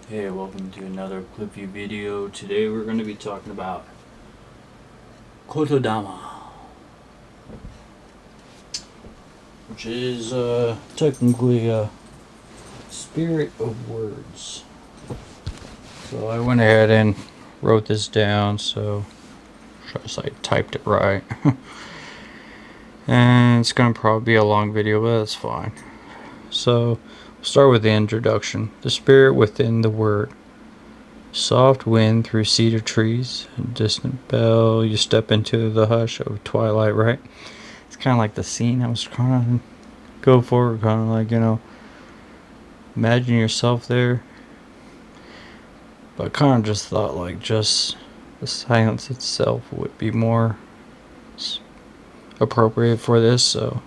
Hey, welcome to another Clippy video. Today we're going to be talking about Kotodama, which is technically a spirit of words. So I went ahead and wrote this down, so I typed it right. And it's going to probably be a long video, but that's fine. So we'll start with the introduction. The spirit within the word. Soft wind through cedar trees, a distant bell, you step into the hush of twilight, right? It's kind of like the scene I was trying to go for, kind of like, imagine yourself there. But I kind of just thought like just the silence itself would be more appropriate for this. So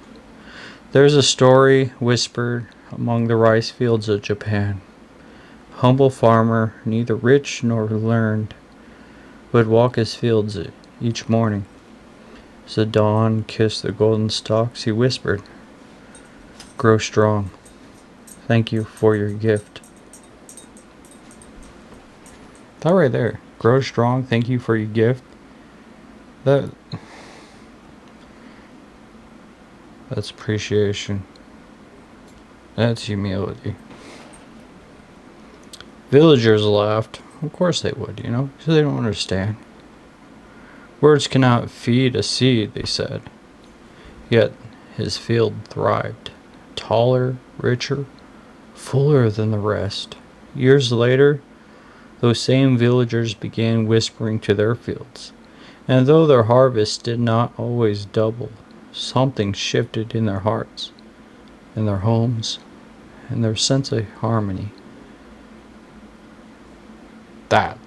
there's a story whispered among the rice fields of Japan. Humble farmer, neither rich nor learned, would walk his fields each morning. As the dawn kissed the golden stalks, he whispered, "Grow strong. Thank you for your gift." That right there. Grow strong. Thank you for your gift. That's appreciation. That's humility. Villagers laughed. Of course they would, because they don't understand. Words cannot feed a seed, they said. Yet his field thrived. Taller, richer, fuller than the rest. Years later, those same villagers began whispering to their fields. And though their harvest did not always double, something shifted in their hearts, in their homes, in their sense of harmony.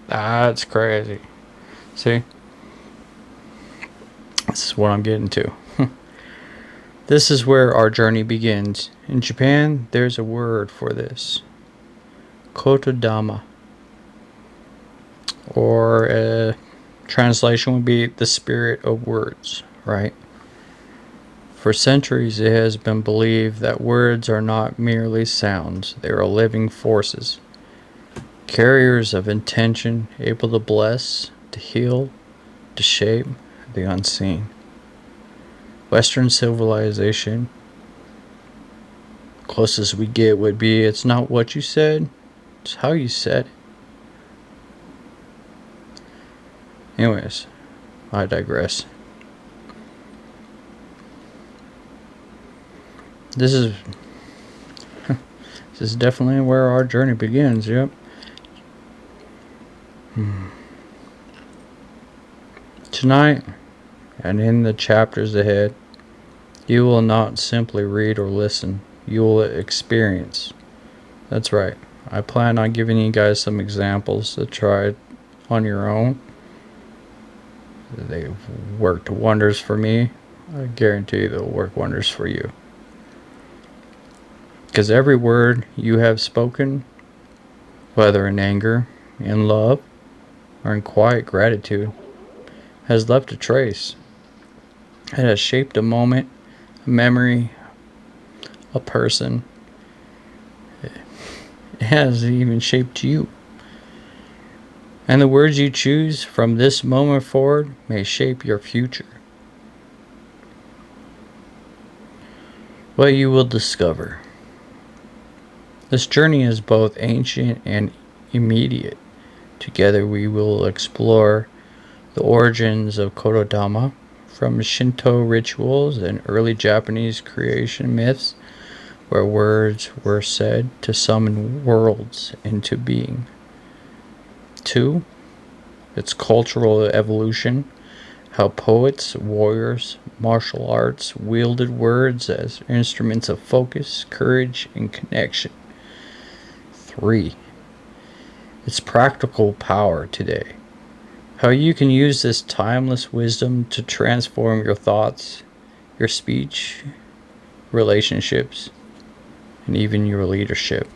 That's crazy. See? This is what I'm getting to. This is where our journey begins. In Japan, there's a word for this. Kotodama. Or a translation would be the spirit of words, right? For centuries, it has been believed that words are not merely sounds, they are living forces. Carriers of intention, able to bless, to heal, to shape the unseen. Western civilization, closest we get would be, it's not what you said, it's how you said it. Anyways, I digress. This is definitely where our journey begins, yep. Tonight, and in the chapters ahead, you will not simply read or listen, you will experience. That's right. I plan on giving you guys some examples to try on your own. They've worked wonders for me. I guarantee they'll work wonders for you. Because every word you have spoken, whether in anger, in love, or in quiet gratitude, has left a trace. It has shaped a moment, a memory, a person. It has even shaped you. And the words you choose from this moment forward may shape your future. What you will discover. This journey is both ancient and immediate. Together we will explore the origins of Kotodama, from Shinto rituals and early Japanese creation myths, where words were said to summon worlds into being, to its cultural evolution, how poets, warriors, martial arts wielded words as instruments of focus, courage, and connection. 3. Its practical power today. How you can use this timeless wisdom to transform your thoughts, your speech, relationships, and even your leadership.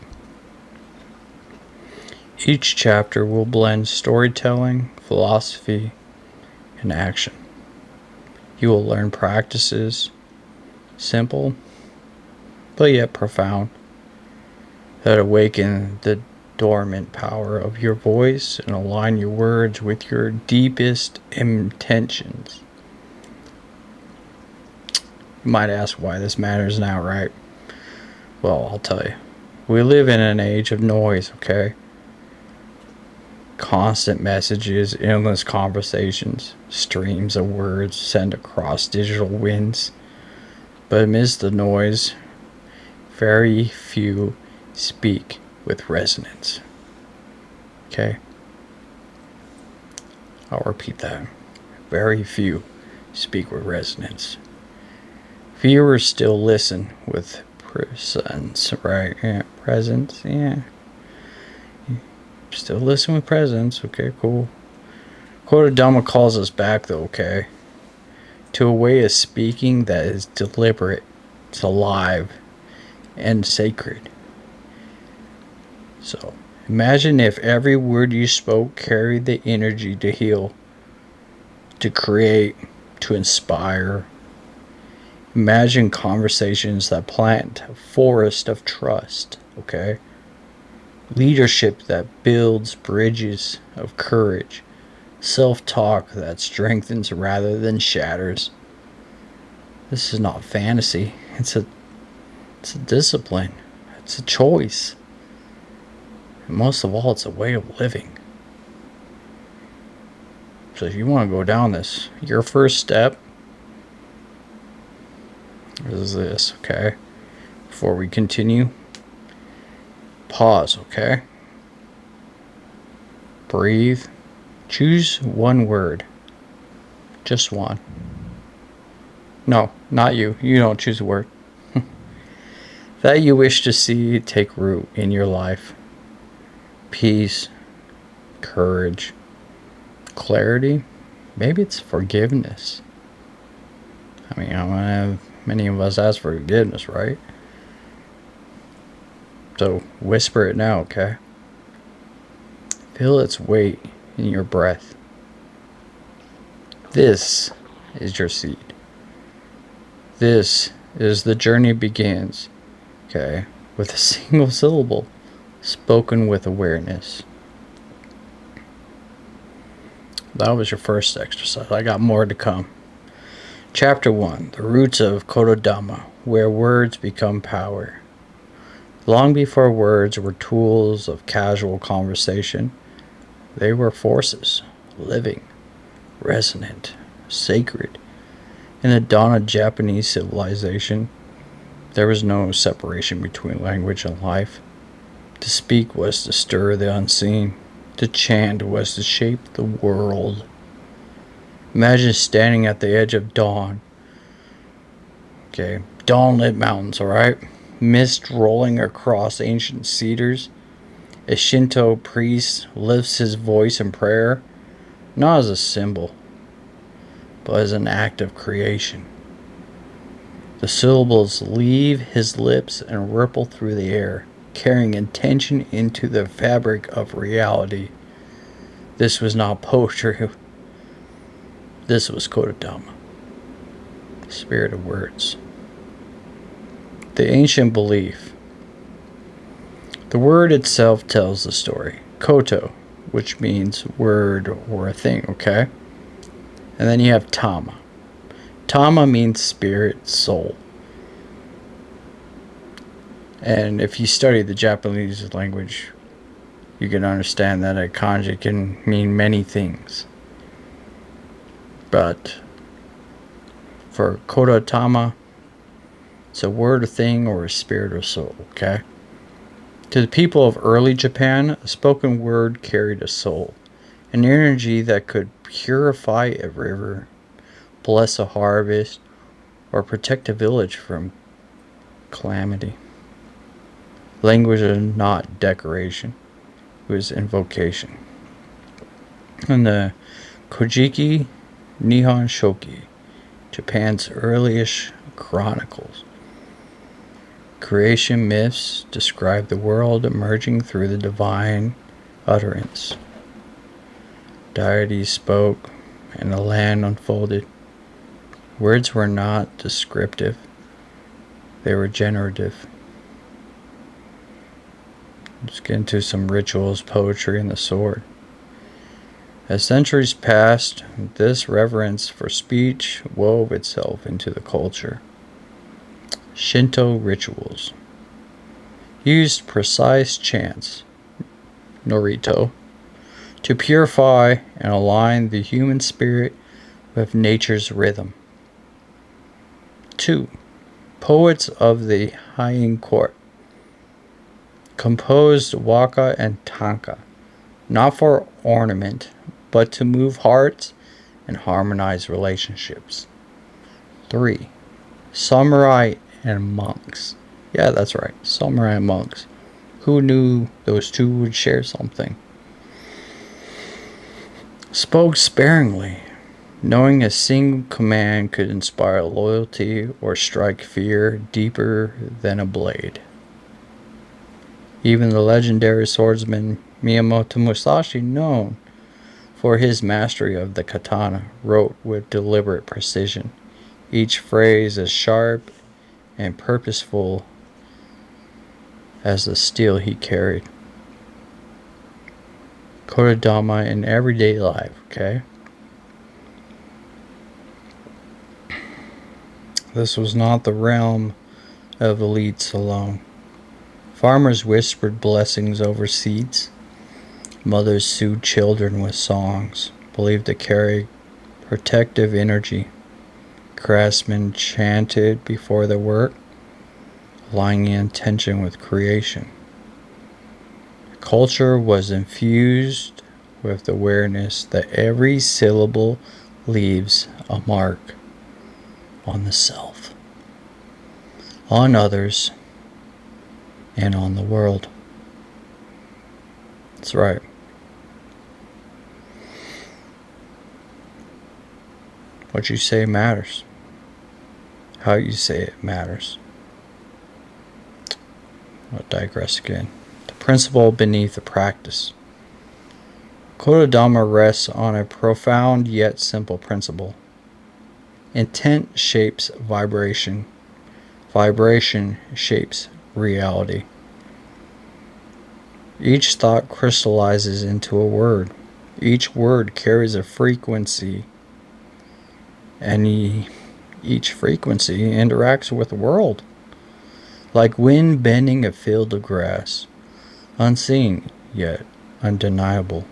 Each chapter will blend storytelling, philosophy, and action. You will learn practices, simple but yet profound, that awaken the dormant power of your voice and align your words with your deepest intentions. You might ask why this matters now, right? Well, I'll tell you. We live in an age of noise, okay? Constant messages, endless conversations, streams of words sent across digital winds. But amidst the noise, very few speak with resonance. Okay? I'll repeat that. Very few speak with resonance. Fewer still listen with presence, right? Yeah, presence, yeah. Still listen with presence. Okay, cool. Kotodama calls us back, though, okay? To a way of speaking that is deliberate, it's alive, and sacred. So, imagine if every word you spoke carried the energy to heal, to create, to inspire. Imagine conversations that plant a forest of trust, okay? Leadership that builds bridges of courage. Self-talk that strengthens rather than shatters. This is not fantasy. It's a discipline. It's a choice. And most of all, it's a way of living. So if you want to go down this, your first step is this, okay? Before we continue, pause, okay? Breathe. Choose one word. Just one. No, not you. You don't choose a word. That you wish to see take root in your life. Peace, courage, clarity. Maybe it's forgiveness. I mean, many of us ask for forgiveness, right? So whisper it now, okay? Feel its weight in your breath. This is your seed. This is the journey begins, okay, with a single syllable spoken with awareness. That was your first exercise. I got more to come. Chapter 1, The Roots of Kotodama, where words become power. Long before words were tools of casual conversation, they were forces, living, resonant, sacred. In the dawn of Japanese civilization, there was no separation between language and life. To speak was to stir the unseen. To chant was to shape the world. Imagine standing at the edge of dawn. Okay, dawn-lit mountains, alright? Mist rolling across ancient cedars. A Shinto priest lifts his voice in prayer, not as a symbol, but as an act of creation. The syllables leave his lips and ripple through the air, carrying intention into the fabric of reality. This was not poetry. This was Kotodama, spirit of words. The ancient belief. The word itself tells the story. Koto, which means word or a thing, okay? And then you have Tama. Tama means spirit, soul. And if you study the Japanese language, you can understand that a kanji can mean many things. But for Kotodama, it's a word, a thing, or a spirit or soul, okay? To the people of early Japan, a spoken word carried a soul, an energy that could purify a river, bless a harvest, or protect a village from calamity. Language is not decoration, it was invocation. In the Kojiki Nihon Shoki, Japan's earliest chronicles, creation myths describe the world emerging through the divine utterance. Deities spoke, and the land unfolded. Words were not descriptive, they were generative. Let's get into some rituals, poetry, and the sword. As centuries passed, this reverence for speech wove itself into the culture. Shinto rituals used precise chants, Norito, to purify and align the human spirit with nature's rhythm. 2. Poets of the Heian court composed waka and tanka, not for ornament, but to move hearts and harmonize relationships. 3. Samurai and monks. Yeah, that's right, samurai and monks. Who knew those two would share something? Spoke sparingly, knowing a single command could inspire loyalty or strike fear deeper than a blade. Even the legendary swordsman Miyamoto Musashi, known for his mastery of the katana, wrote with deliberate precision, each phrase as sharp and purposeful as the steel he carried. Kotodama in everyday life, okay? This was not the realm of elites alone. Farmers whispered blessings over seeds. Mothers soothed children with songs, believed to carry protective energy. Craftsmen chanted before their work, aligning intention with creation. Culture was infused with the awareness that every syllable leaves a mark on the self, on others, and on the world. That's right. What you say matters. How you say it matters. I'll digress again. The principle beneath the practice. Kotodama rests on a profound yet simple principle. Intent shapes vibration. Vibration shapes reality. Each thought crystallizes into a word. Each word carries a frequency, and each frequency interacts with the world. Like wind bending a field of grass, unseen yet undeniable.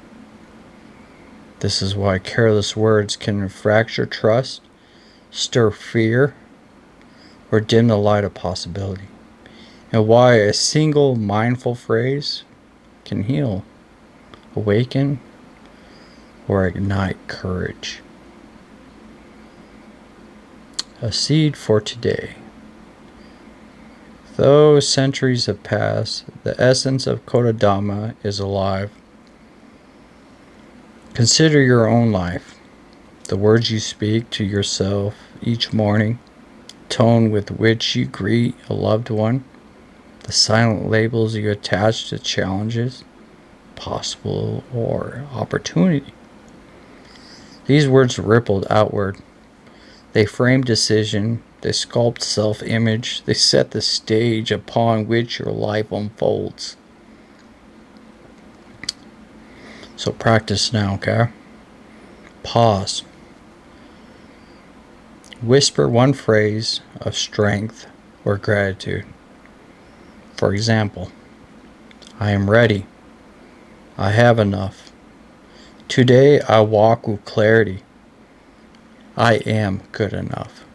This is why careless words can fracture trust, stir fear, or dim the light of possibility, and why a single mindful phrase can heal, awaken, or ignite courage. A seed for today. Though centuries have passed, the essence of Kotodama is alive. Consider your own life, the words you speak to yourself each morning, tone with which you greet a loved one, the silent labels you attach to challenges, possible or opportunity. These words rippled outward. They frame decision, they sculpt self-image, they set the stage upon which your life unfolds. So practice now, okay? Pause. Whisper one phrase of strength or gratitude. For example, I am ready. I have enough. Today I walk with clarity. I am good enough.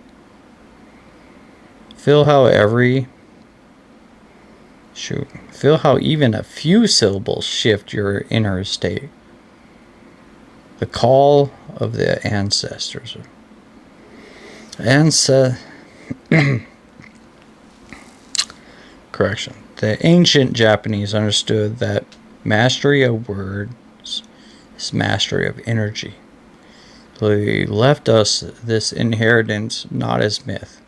Feel how even a few syllables shift your inner state. The call of the ancestors. Correction. The ancient Japanese understood that mastery of words is mastery of energy. They left us this inheritance not as myth,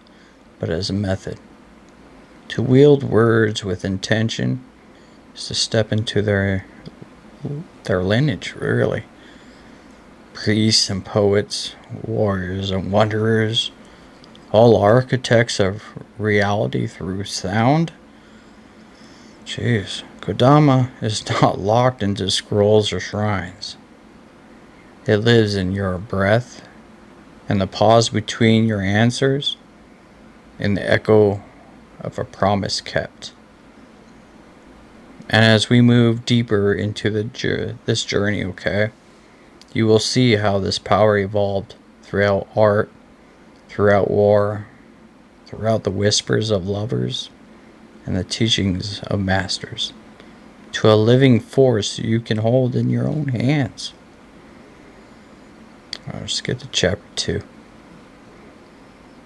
but as a method. To wield words with intention is to step into their lineage, really. Priests and poets, warriors and wanderers, all architects of reality through sound. Jeez. Kodama is not locked into scrolls or shrines. It lives in your breath, in the pause between your answers, in the echo of a promise kept. And as we move deeper into this journey, okay, you will see how this power evolved throughout art, throughout war, throughout the whispers of lovers, and the teachings of masters, to a living force you can hold in your own hands. Let's get to chapter 2.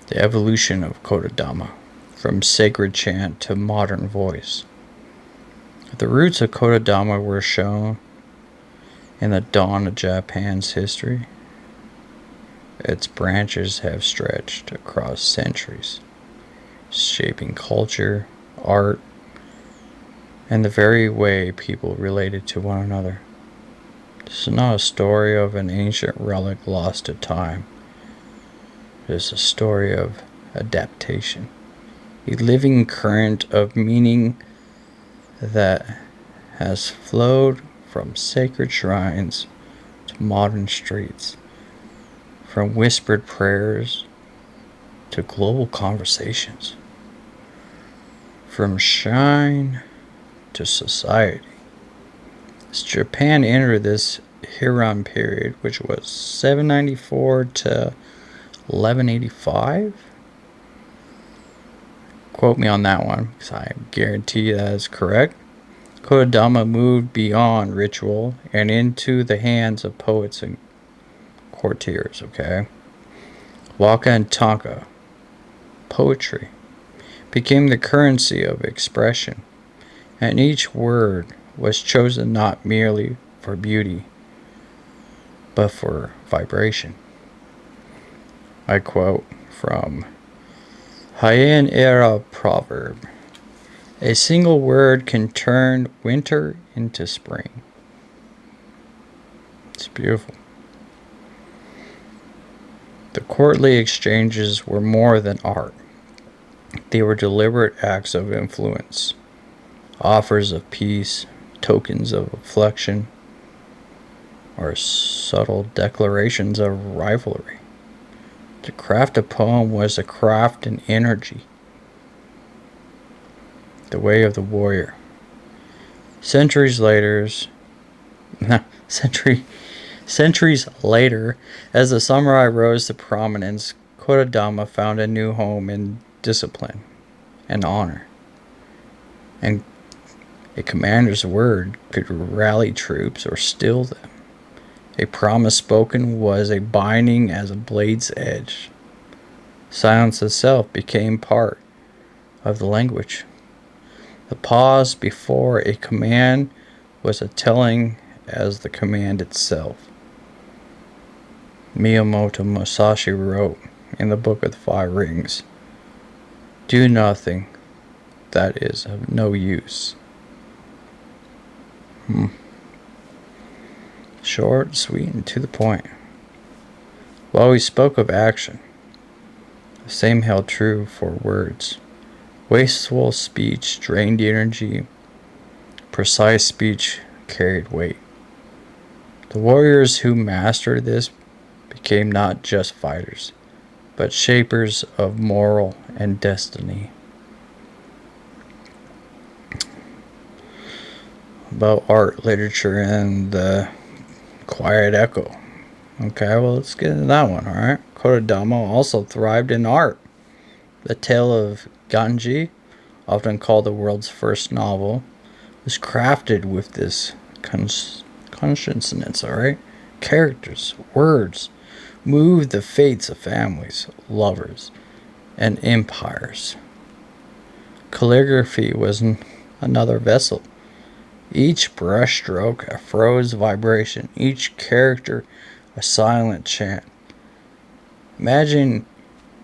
The evolution of Kotodama, from sacred chant to modern voice. The roots of Kotodama were shown in the dawn of Japan's history. Its branches have stretched across centuries, shaping culture, art, and the very way people related to one another. This is not a story of an ancient relic lost to time. It is a story of adaptation, a living current of meaning that has flowed from sacred shrines to modern streets, from whispered prayers to global conversations, from shrine to society. As Japan entered this Heian period, which was 794 to 1185. Quote me on that one, because I guarantee that is correct. Kotodama moved beyond ritual and into the hands of poets and courtiers, okay? Waka and tanka, poetry, became the currency of expression, and each word was chosen not merely for beauty, but for vibration. I quote from Heian era proverb: a single word can turn winter into spring. It's beautiful. The courtly exchanges were more than art. They were deliberate acts of influence, offers of peace, tokens of affection, or subtle declarations of rivalry. To craft a poem was a craft in energy, the way of the warrior. Centuries later, as the samurai rose to prominence, Kotodama found a new home in discipline and honor. And a commander's word could rally troops or still them. A promise spoken was a binding as a blade's edge. Silence itself became part of the language. The pause before a command was as telling as the command itself. Miyamoto Musashi wrote in the Book of the Five Rings, "Do nothing that is of no use." Short, sweet, and to the point. While we spoke of action, the same held true for words. Wasteful speech drained energy. Precise speech carried weight. The warriors who mastered this became not just fighters, but shapers of moral and destiny. About art, literature, and the quiet echo. Okay, well, let's get into that one, alright? Kotodama also thrived in art. The Tale of Ganji, often called the world's first novel, was crafted with this consciousness, alright? Characters, words, moved the fates of families, lovers, and empires. Calligraphy was another vessel. Each brushstroke a froze vibration, each character a silent chant. Imagine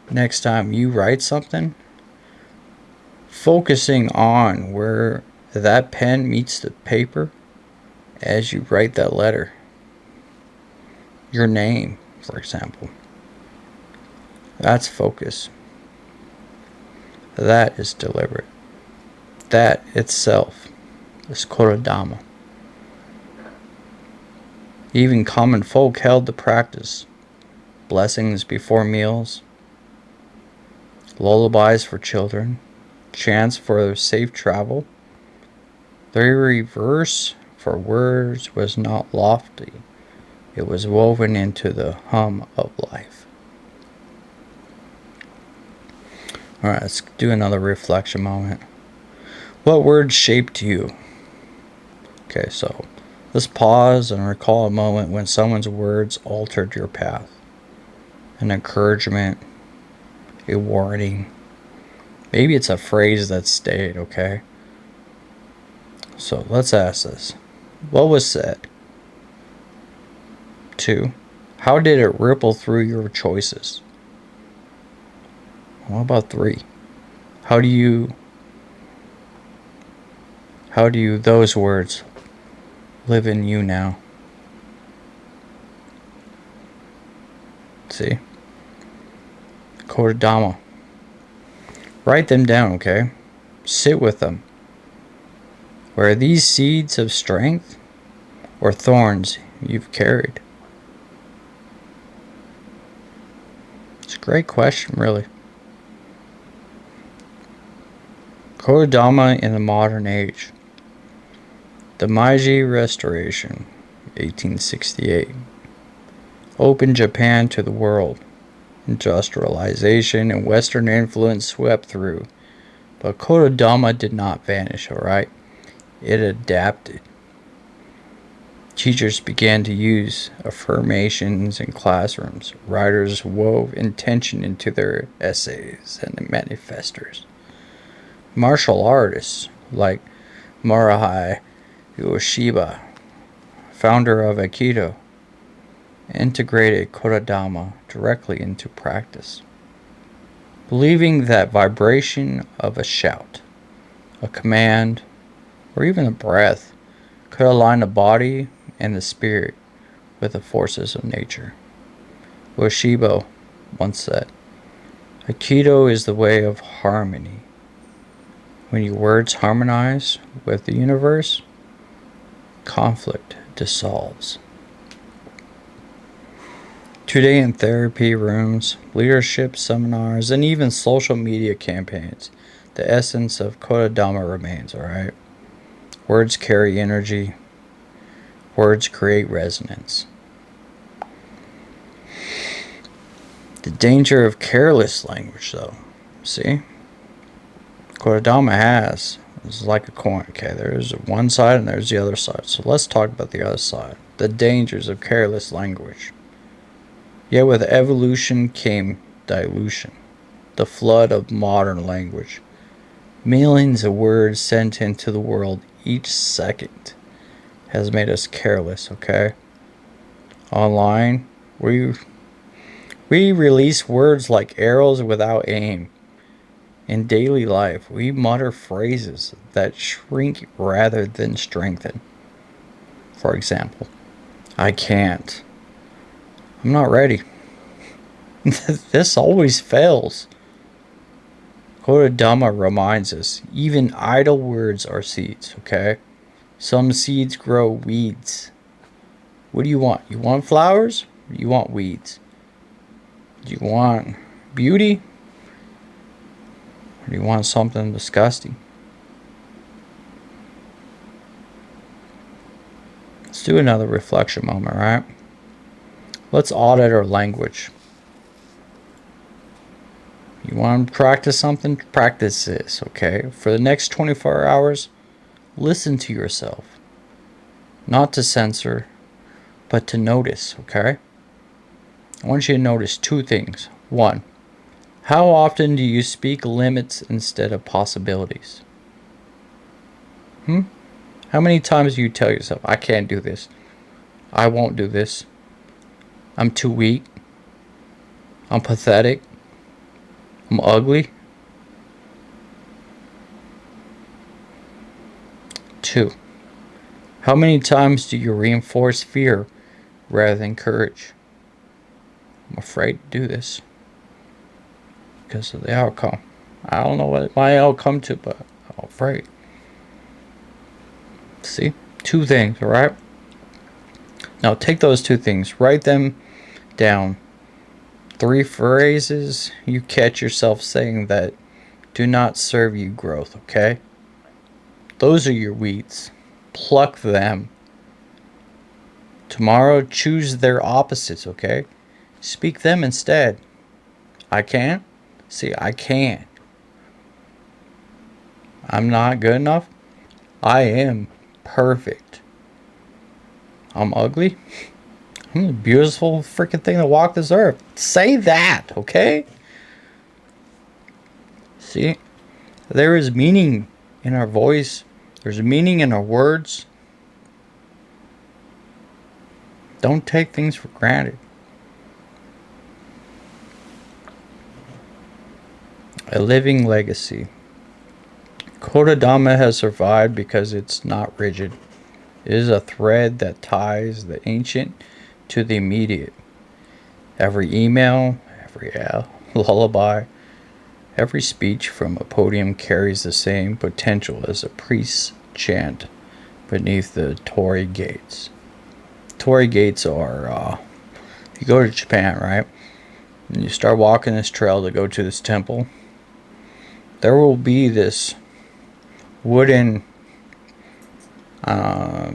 next time you write something, focusing on where that pen meets the paper as you write that letter. Your name, for example. That's focus. That is deliberate. That itself this Kotodama. Even common folk held the practice. Blessings before meals, lullabies for children, chants for safe travel. The reverse for words was not lofty. It was woven into the hum of life. Alright, let's do another reflection moment. What words shaped you? Okay, so let's pause and recall a moment when someone's words altered your path. An encouragement, a warning. Maybe it's a phrase that stayed, okay? So let's ask this. What was said? 2. How did it ripple through your choices? What about 3? How do those words live in you now? See? Kotodama. Write them down, okay? Sit with them. Were these seeds of strength or thorns you've carried? It's a great question, really. Kotodama in the modern age. The Meiji Restoration, 1868. Opened Japan to the world. Industrialization and Western influence swept through. But Kotodama did not vanish, alright? It adapted. Teachers began to use affirmations in classrooms. Writers wove intention into their essays and manifestos. Martial artists like Morihei Ueshiba, founder of Aikido, integrated Kotodama directly into practice, believing that vibration of a shout, a command, or even a breath could align the body and the spirit with the forces of nature. Ueshiba once said, Aikido is the way of harmony. When your words harmonize with the universe, conflict dissolves. Today in therapy rooms, leadership seminars, and even social media campaigns, the essence of Kotodama remains, alright? Words carry energy. Words create resonance. The danger of careless language, though. See? Kotodama is like a coin, okay? There's one side and there's the other side. So let's talk about the other side. The dangers of careless language. Yet with evolution came dilution. The flood of modern language. Millions of words sent into the world each second has made us careless, okay? Online, we release words like arrows without aim. In daily life, we mutter phrases that shrink rather than strengthen. For example, I can't. I'm not ready. This always fails. Kotodama reminds us, even idle words are seeds, okay? Some seeds grow weeds. What do you want? You want flowers? Or you want weeds? Do you want beauty? Or do you want something disgusting? Let's do another reflection moment, right? Let's audit our language. You want to practice something? Practice this, okay? For the next 24 hours, listen to yourself. Not to censor, but to notice, okay? I want you to notice 2 things. 1, how often do you speak limits instead of possibilities? How many times do you tell yourself, I can't do this. I won't do this. I'm too weak. I'm pathetic. I'm ugly. 2, how many times do you reinforce fear rather than courage? I'm afraid to do this because of the outcome. I don't know what my outcome to, but I'm afraid. See? 2 things, alright? Now take those 2 things, write them down. 3 phrases you catch yourself saying that do not serve you growth, okay? Those are your weeds. Pluck them. Tomorrow, choose their opposites, okay? Speak them instead. I can't? See, I can. I'm not good enough? I am perfect. I'm ugly? I'm the beautiful freaking thing that walked this earth. Say that, okay? See? There is meaning in our voice. There's meaning in our words. Don't take things for granted. A living legacy. Kotodama has survived because it's not rigid. It is a thread that ties the ancient to the immediate. Every email, every lullaby, every speech from a podium carries the same potential as a priest's chant beneath the torii gates. Torii gates are, you go to Japan, right? And you start walking this trail to go to this temple. There will be this wooden, I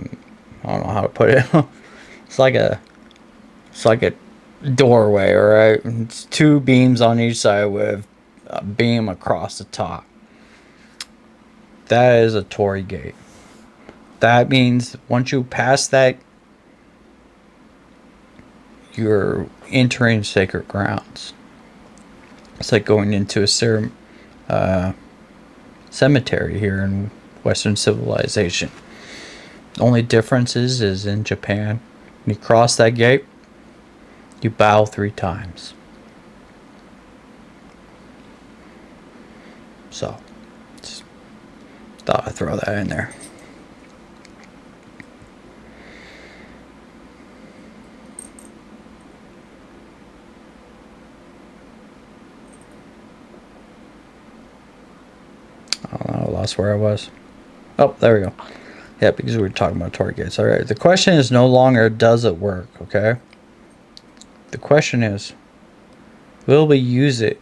don't know how to put it. it's like a doorway, alright? It's 2 beams on each side with a beam across the top. That is a torii gate. That means once you pass that, you're entering sacred grounds. It's like going into a cemetery here in Western civilization. The only difference is in Japan, when you cross that gate, you bow 3 times. So, just thought I'd throw that in there. I don't know, I lost where I was. Oh, there we go. Yeah, because we were talking about torii gates. Alright, the question is no longer does it work, okay? The question is, will we use it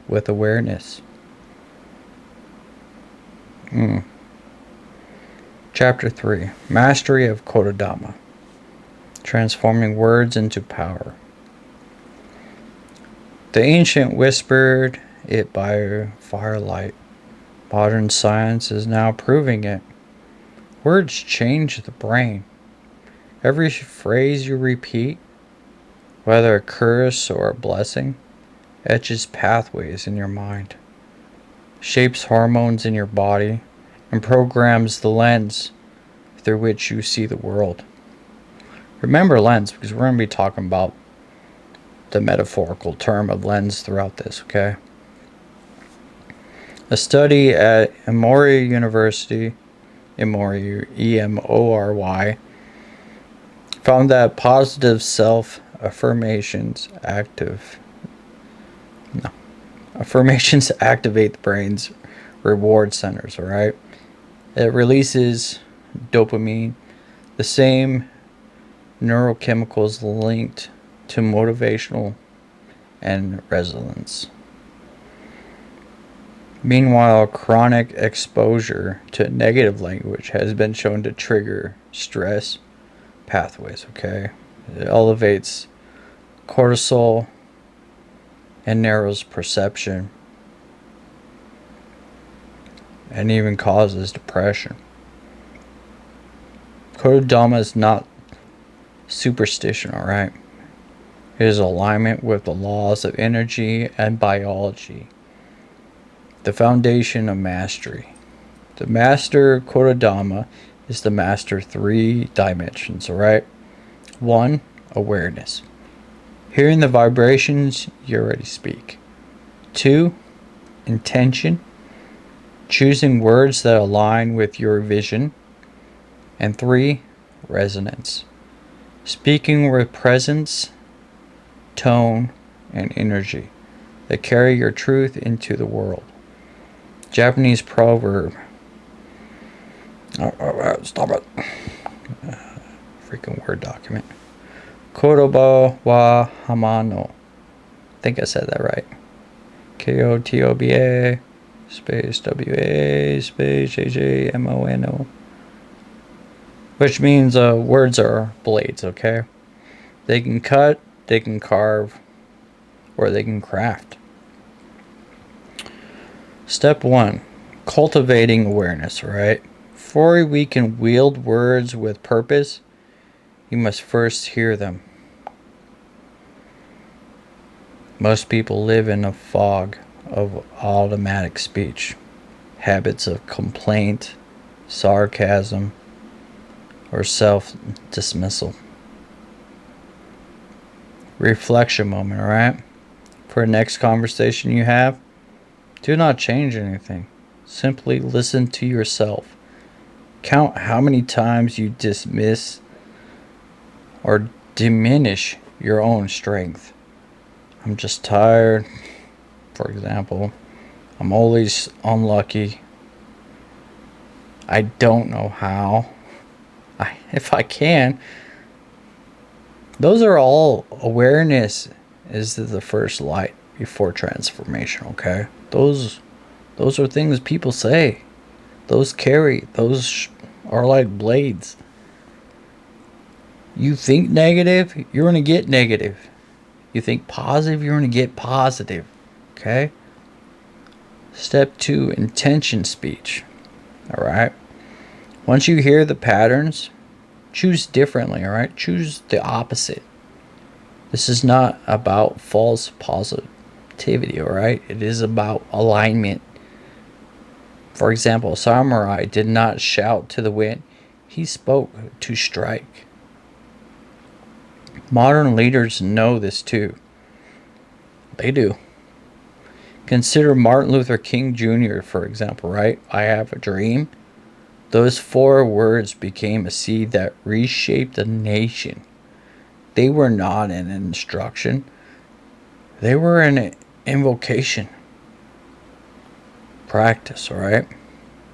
with awareness? Chapter 3, Mastery of Kotodama. Transforming words into power. The ancient whispered it by firelight. Modern science is now proving it. Words change the brain. Every phrase you repeat, whether a curse or a blessing, etches pathways in your mind, shapes hormones in your body, and programs the lens through which you see the world. Remember lens, because we're going to be talking about the metaphorical term of lens throughout this, okay? A study at Emory University, Emory, E-M-O-R-Y, found that positive affirmations activate the brain's reward centers, alright? It releases dopamine, the same neurochemicals linked to motivational and resilience. Meanwhile, chronic exposure to negative language has been shown to trigger stress pathways, okay? It elevates cortisol and narrows perception and even causes depression. Kotodama is not superstition, alright? It is alignment with the laws of energy and biology. The foundation of mastery. The master Kotodama is the master 3 dimensions, alright? 1, awareness. Hearing the vibrations, you already speak. 2, intention. Choosing words that align with your vision. And 3, resonance. Speaking with presence, tone, and energy that carry your truth into the world. Japanese proverb, Stop it. Freaking Word document. Kotoba wa Hamano. I think I said that right. Kotoba space WA space JJMONO. Which means words are blades, okay? They can cut, they can carve, or they can craft. Step 1. Cultivating awareness, right? Before we can wield words with purpose, you must first hear them. Most people live in a fog of automatic speech, habits of complaint, sarcasm, or self-dismissal. Reflection moment, alright? For the next conversation you have, do not change anything. Simply listen to yourself. Count how many times you dismiss or diminish your own strength. I'm just tired. For example, I'm always unlucky. I don't know how. If I can. Those are all awareness is the first light before transformation, okay? Those are things people say. Those carry. Those are like blades. You think negative, you're going to get negative. You think positive, you're going to get positive. Okay? Step 2, intention speech. Alright? Once you hear the patterns, choose differently, alright? Choose the opposite. This is not about false positivity, alright? It is about alignment. For example, a samurai did not shout to the wind. He spoke to strike. Modern leaders know this too. They do. Consider Martin Luther King Jr., for example, right? I have a dream. Those 4 words became a seed that reshaped the nation. They were not an instruction. They were an invocation. Practice, alright?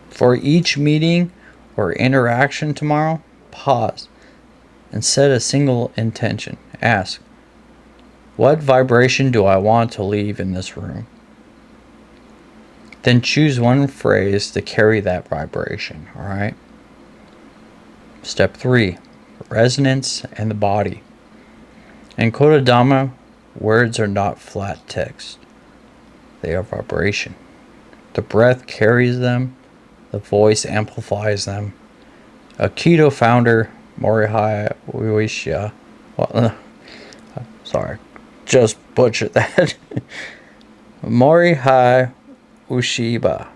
For each meeting or interaction tomorrow, pause and set a single intention. Ask, what vibration do I want to leave in this room? Then choose one phrase to carry that vibration, alright? Step 3, resonance and the body. In Kotodama, words are not flat text. They are vibration. The breath carries them. The voice amplifies them. Aikido founder Morihei Ueshiba, sorry, just butchered that. Morihei Ueshiba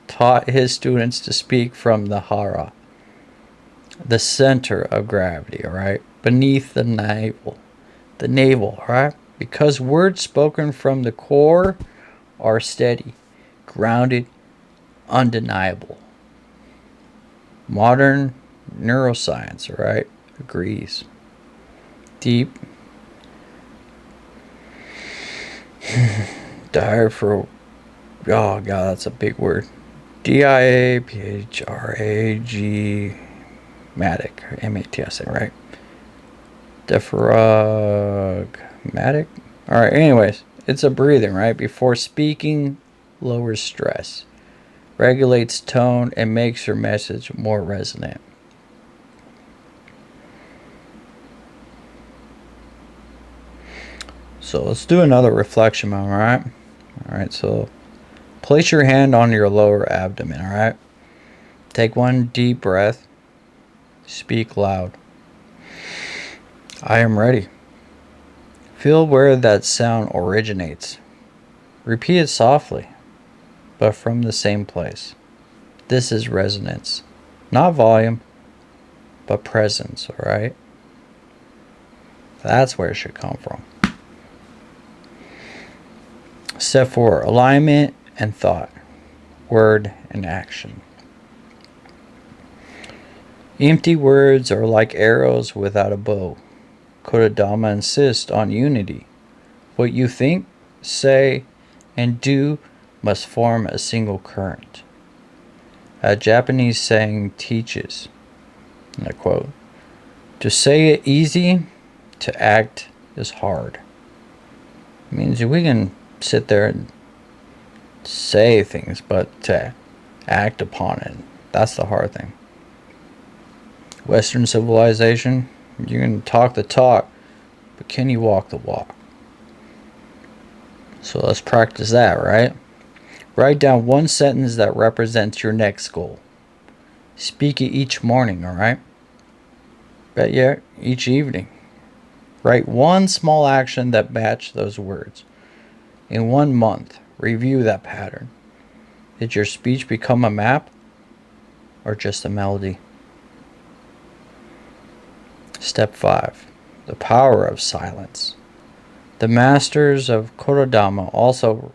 taught his students to speak from the hara, the center of gravity, alright, beneath the navel, alright, because words spoken from the core are steady, grounded, undeniable. Modern neuroscience, right, agrees. Deep diaphragm. Oh god, that's a big word. diaphragmatic, M-A-T-S-A, right? Diaphragmatic. All right. Anyways, it's a breathing, right? Before speaking, lowers stress, regulates tone, and makes your message more resonant. So let's do another reflection moment, alright? Alright, so place your hand on your lower abdomen, alright? Take one deep breath. Speak loud. I am ready. Feel where that sound originates. Repeat it softly, but from the same place. This is resonance. Not volume, but presence, alright? That's where it should come from. Step 4, alignment and thought, word and action. Empty words are like arrows without a bow. Kotodama insists on unity. What you think, say, and do must form a single current. A Japanese saying teaches, and I quote, "To say it easy, to act is hard." It means we can sit there and say things, but to act upon it, that's the hard thing. Western civilization, you can talk the talk, but can you walk the walk? So let's practice that, right? Write down one sentence that represents your next goal. Speak it each morning, alright? Bet yet each evening. Write one small action that matched those words. In 1 month, review that pattern. Did your speech become a map or just a melody? Step 5. The power of silence. The masters of Kotodama also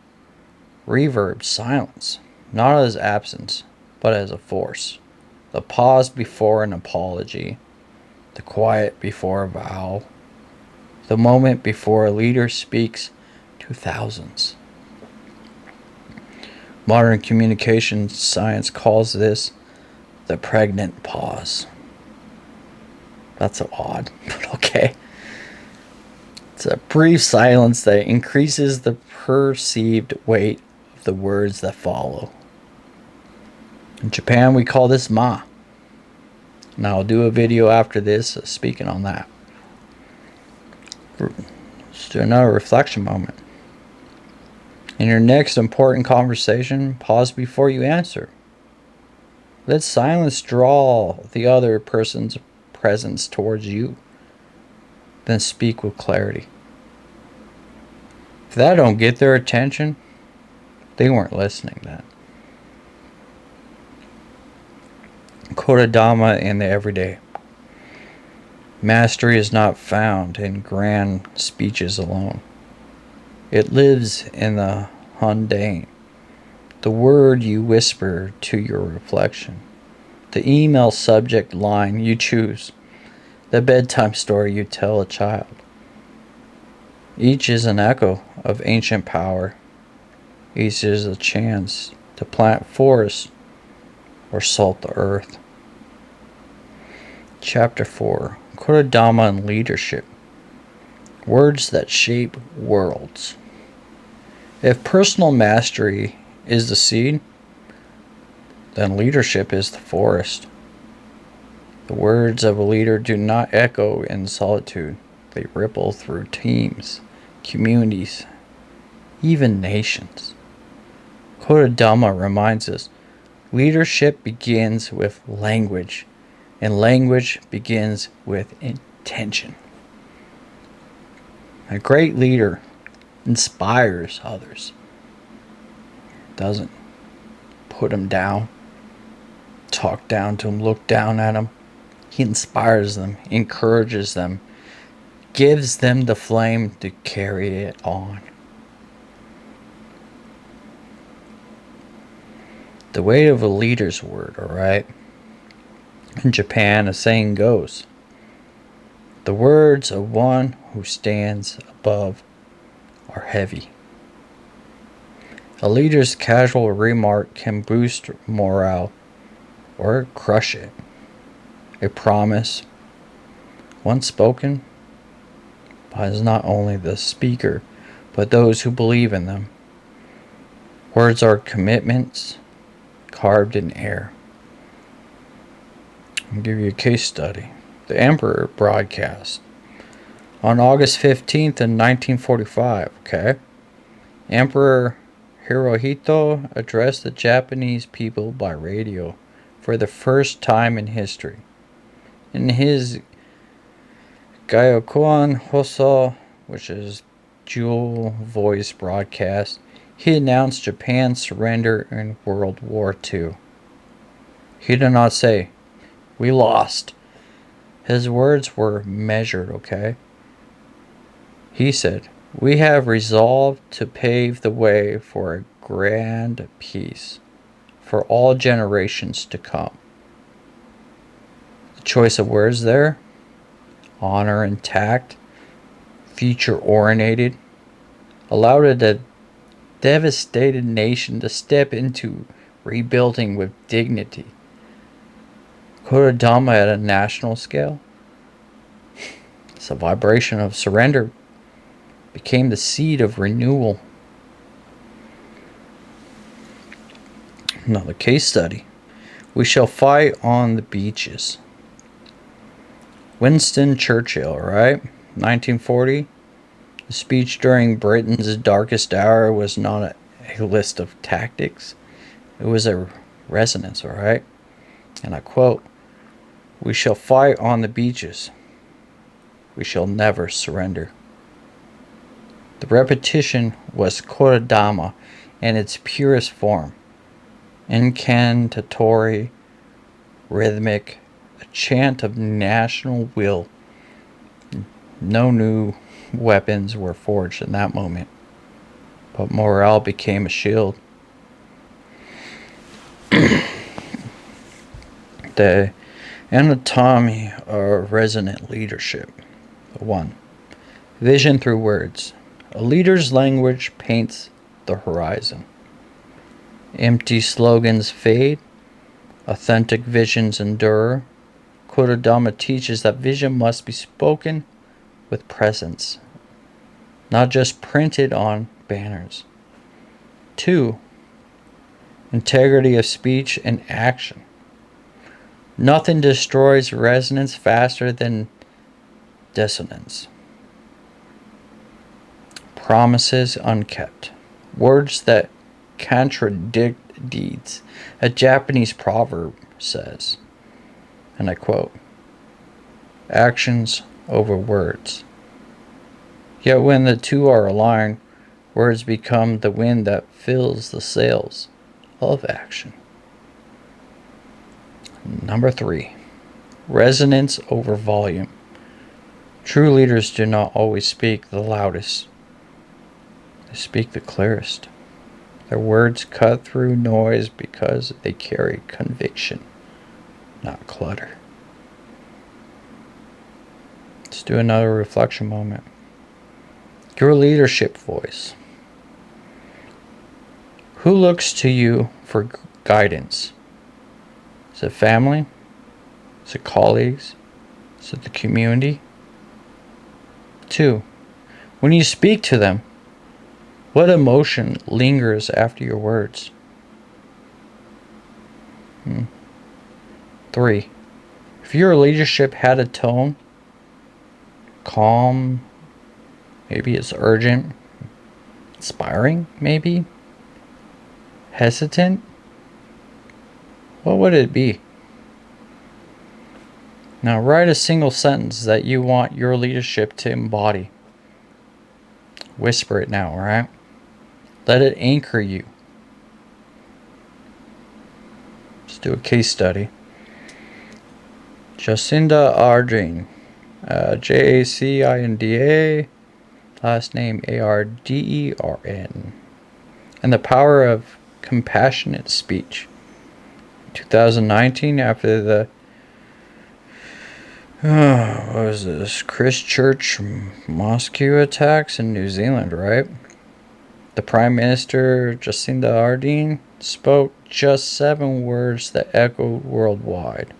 reverb silence, not as absence, but as a force. The pause before an apology, the quiet before a vow, the moment before a leader speaks to thousands. Modern communication science calls this the pregnant pause. That's so odd, but okay. It's a brief silence that increases the perceived weight of the words that follow. In Japan, we call this ma. And I'll do a video after this speaking on that. Let's do another reflection moment. In your next important conversation, pause before you answer. Let silence draw the other person's presence towards you. Then speak with clarity. If that don't get their attention, they weren't listening then. Kotodama in the everyday. Mastery is not found in grand speeches alone. It lives in the mundane. The word you whisper to your reflection. The email subject line you choose. The bedtime story you tell a child. Each is an echo of ancient power. Each is a chance to plant forests or salt the earth. Chapter 4. Kotodama and Leadership. Words that shape worlds. If personal mastery is the seed, then leadership is the forest. The words of a leader do not echo in solitude. They ripple through teams, communities, even nations. Kotodama reminds us, leadership begins with language, and language begins with intention. A great leader inspires others. Doesn't put them down, talk down to them, look down at them. He inspires them, encourages them, gives them the flame to carry it on. The weight of a leader's word, alright? In Japan, a saying goes, the words of one who stands above are heavy. A leader's casual remark can boost morale or crush it. A promise, once spoken, binds not only the speaker, but those who believe in them. Words are commitments carved in air. I'll give you a case study. The Emperor broadcast on August 15th in 1945, okay? Emperor Hirohito addressed the Japanese people by radio for the first time in history. In his Gyokuan Hoso, which is dual voice broadcast, he announced Japan's surrender in World War II. He did not say, "We lost." His words were measured, okay? He said, "We have resolved to pave the way for a grand peace for all generations to come." The choice of words there, honor and tact, future-oriented, allowed a devastated nation to step into rebuilding with dignity. Kotodama at a national scale. It's a vibration of surrender. Became the seed of renewal. Another case study. We shall fight on the beaches. Winston Churchill, right? 1940. The speech during Britain's darkest hour was not a list of tactics. It was a resonance, all right? And I quote, "We shall fight on the beaches. We shall never surrender." The repetition was Kotodama in its purest form. Incantatory, rhythmic, a chant of national will. No new weapons were forged in that moment, but morale became a shield. The anatomy of resonant leadership. 1. Vision through words. A leader's language paints the horizon. Empty slogans fade. Authentic visions endure. Kotodama teaches that vision must be spoken with presence, not just printed on banners. 2. Integrity of speech and action. Nothing destroys resonance faster than dissonance. Promises unkept. Words that contradict deeds. A Japanese proverb says, and I quote, "Actions over words." Yet when the two are aligned, words become the wind that fills the sails of action. Number 3, resonance over volume. True leaders do not always speak the loudest. They speak the clearest. Their words cut through noise because they carry conviction, not clutter. Let's do another reflection moment. Your leadership voice. Who looks to you for guidance? Is it family? Is it colleagues? Is it the community? 2. When you speak to them, what emotion lingers after your words? 3. If your leadership had a tone, calm, maybe it's urgent, inspiring, maybe, hesitant, what would it be? Now write a single sentence that you want your leadership to embody. Whisper it now, alright? Let it anchor you. Let's do a case study. Jacinda Ardern, Jacinda, last name Ardern, and the power of compassionate speech. 2019, after the what was this? Christchurch mosque attacks in New Zealand, right? The Prime Minister, Jacinda Ardern, spoke just 7 words that echoed worldwide.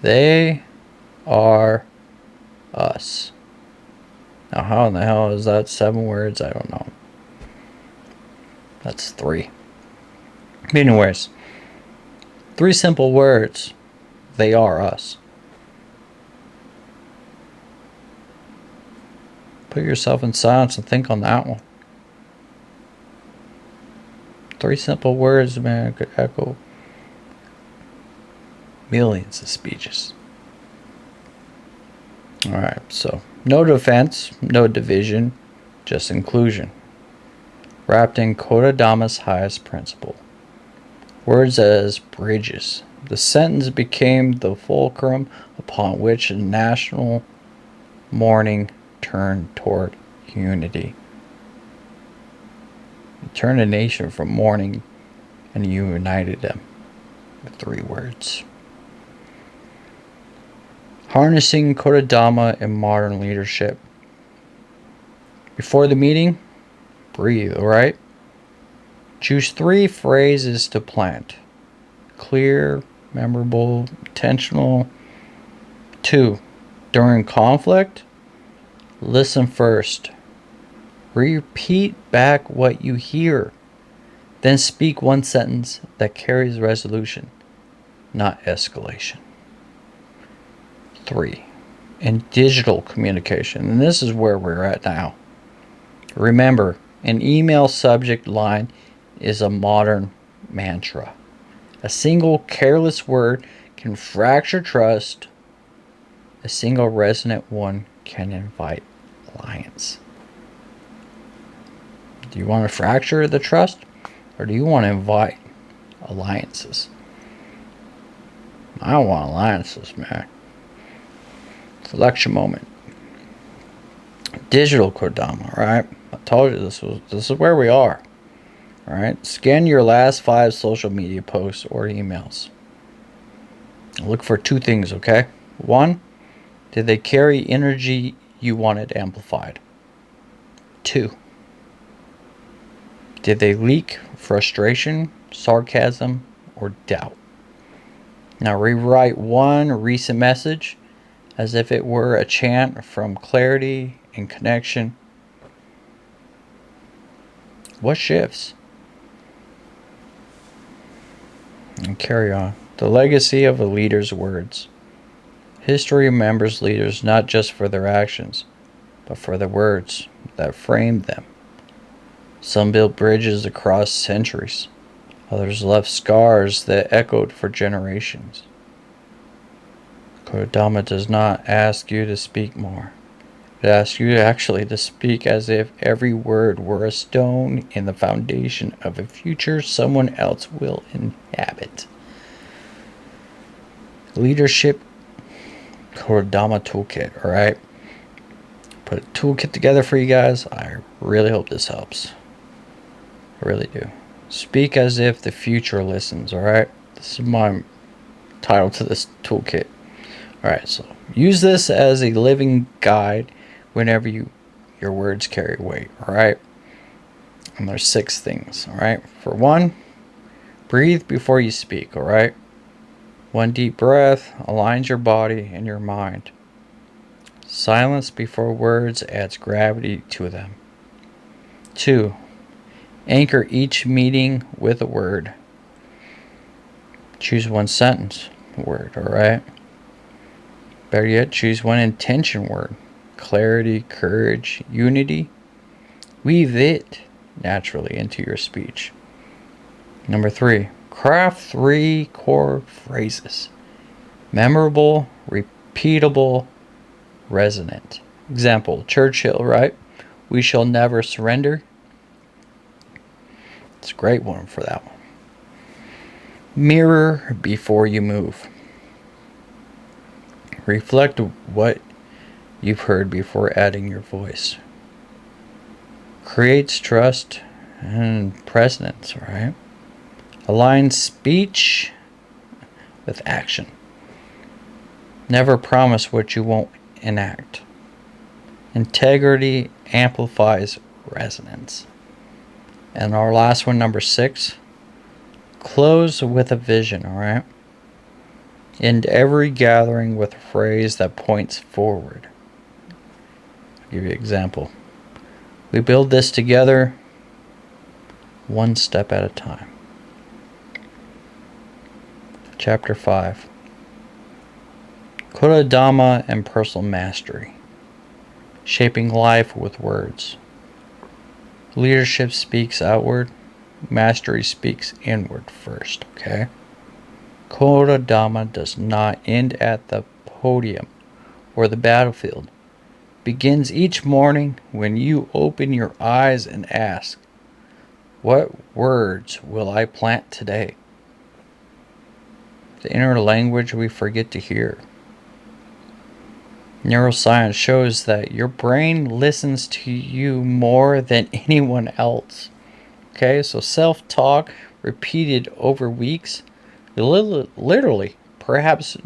They are us. Now, how in the hell is that 7 words? I don't know. That's 3. Anyways, 3 simple words. They are us. Put yourself in silence and think on that one. 3 simple words, man, could echo millions of speeches. Alright, so no defense, no division, just inclusion. Wrapped in Kotodama's highest principle. Words as bridges. The sentence became the fulcrum upon which a national mourning turned toward unity. You turned a nation from mourning and you united them with 3 words. Harnessing Kotodama in modern leadership. Before the meeting, breathe, alright? Choose 3 phrases to plant. Clear, memorable, intentional. 2. During conflict, listen first. Repeat back what you hear. Then speak one sentence that carries resolution, not escalation. 3. In digital communication, and this is where we're at now. Remember, an email subject line is a modern mantra. A single careless word can fracture trust. A single resonant one can invite alliance. Do you want to fracture the trust, or do you want to invite alliances? I want alliances, man. Selection moment. Digital Kotodama, right? I told you this is where we are. All right. Scan your last 5 social media posts or emails. Look for 2 things, okay? 1, did they carry energy you wanted amplified? 2, did they leak frustration, sarcasm, or doubt? Now rewrite one recent message as if it were a chant from clarity and connection. What shifts? And carry on. The legacy of a leader's words. History remembers leaders not just for their actions, but for the words that framed them. Some built bridges across centuries. Others left scars that echoed for generations. Kotodama does not ask you to speak more. It asks you actually to speak as if every word were a stone in the foundation of a future someone else will inhabit. Leadership Kotodama Toolkit, alright? Put a toolkit together for you guys. I really hope this helps. I really do. Speak as if the future listens, alright? This is my title to this toolkit. Alright, so use this as a living guide whenever your words carry weight, alright? And there's 6 things, alright? For 1, breathe before you speak, alright? 1 deep breath aligns your body and your mind. Silence before words adds gravity to them. 2, anchor each meeting with a word. Choose 1 sentence word, alright? Better yet, choose 1 intention word. Clarity, courage, unity. Weave it naturally into your speech. Number 3, craft 3 core phrases. Memorable, repeatable, resonant. Example, Churchill, right? We shall never surrender. It's a great one for that one. Mirror before you move. Reflect what you've heard before adding your voice. Creates trust and presence, right? Align speech with action. Never promise what you won't enact. Integrity amplifies resonance. And our last one, number 6, close with a vision, alright? End every gathering with a phrase that points forward. I'll give you an example. We build this together, 1 step at a time. Chapter 5. Kotodama and Personal Mastery. Shaping life with words. Leadership speaks outward. Mastery speaks inward first, okay? Kotodama does not end at the podium or the battlefield. It begins each morning when you open your eyes and ask, what words will I plant today? The inner language we forget to hear. Neuroscience shows that your brain listens to you more than anyone else. Okay, so self-talk repeated over weeks, literally, perhaps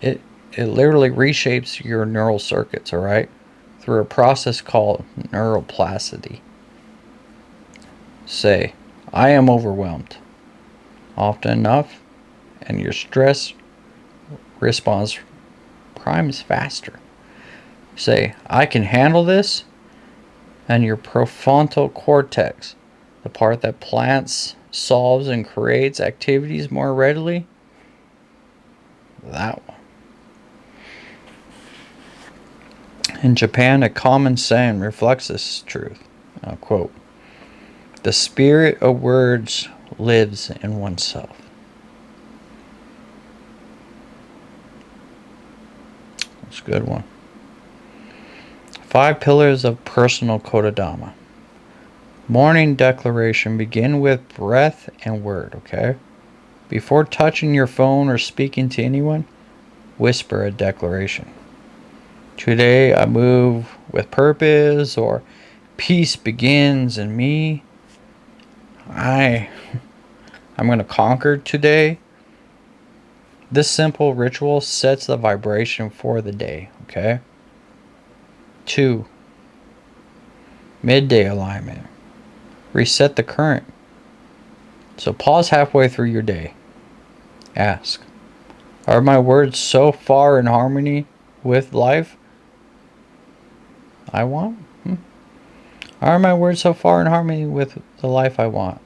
it literally reshapes your neural circuits, all right, through a process called neuroplasticity. Say, I am overwhelmed often enough, and your stress response primes faster. Say, I can handle this, and your prefrontal cortex, the part that plans, solves, and creates activities more readily, that one. In Japan, a common saying reflects this truth. I'll quote, the spirit of words lives in oneself. That's a good one. 5 pillars of personal Kotodama. Morning declaration. Begin with breath and word, okay? Before touching your phone or speaking to anyone, whisper a declaration. Today I move with purpose, or peace begins in me. I'm going to conquer today. This simple ritual sets the vibration for the day, okay? 2. Midday alignment. Reset the current. So pause halfway through your day. Ask, are my words so far in harmony with life I want? Are my words so far in harmony with the life I want?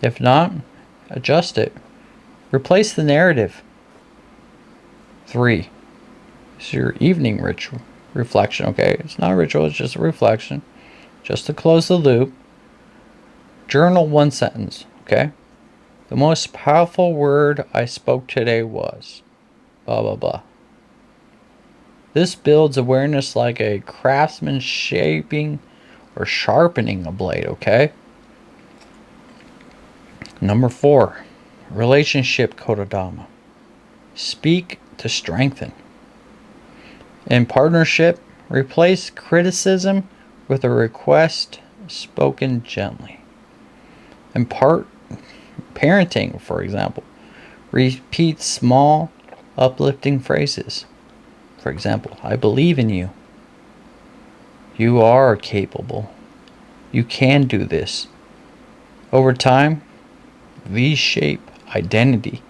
If not, adjust it. Replace the narrative. 3. It's your evening ritual. Reflection, okay? It's not a ritual, it's just a reflection. Just to close the loop. Journal one sentence, okay? The most powerful word I spoke today was blah, blah, blah. This builds awareness like a craftsman shaping or sharpening a blade, okay? Number 4, relationship Kotodama. Speak to strengthen. In partnership, replace criticism with a request spoken gently. In parenting, for example, repeat small, uplifting phrases. For example, I believe in you. You are capable. You can do this. Over time, these shape identity.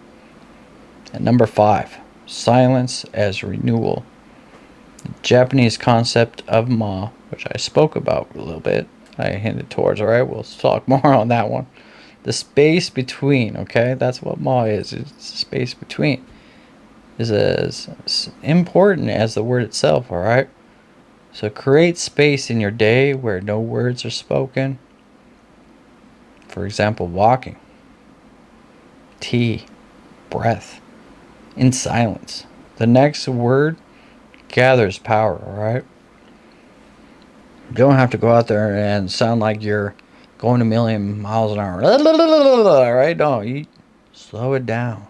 And number 5, silence as renewal. The Japanese concept of ma, which I spoke about a little bit, I hinted towards, alright, we'll talk more on that one. The space between, okay, that's what ma is, it's the space between. Is as important as the word itself, alright? So create space in your day where no words are spoken. For example, walking, tea, breath, in silence. The next word gathers power, alright? You don't have to go out there and sound like you're going a million miles an hour. Alright? No, you slow it down.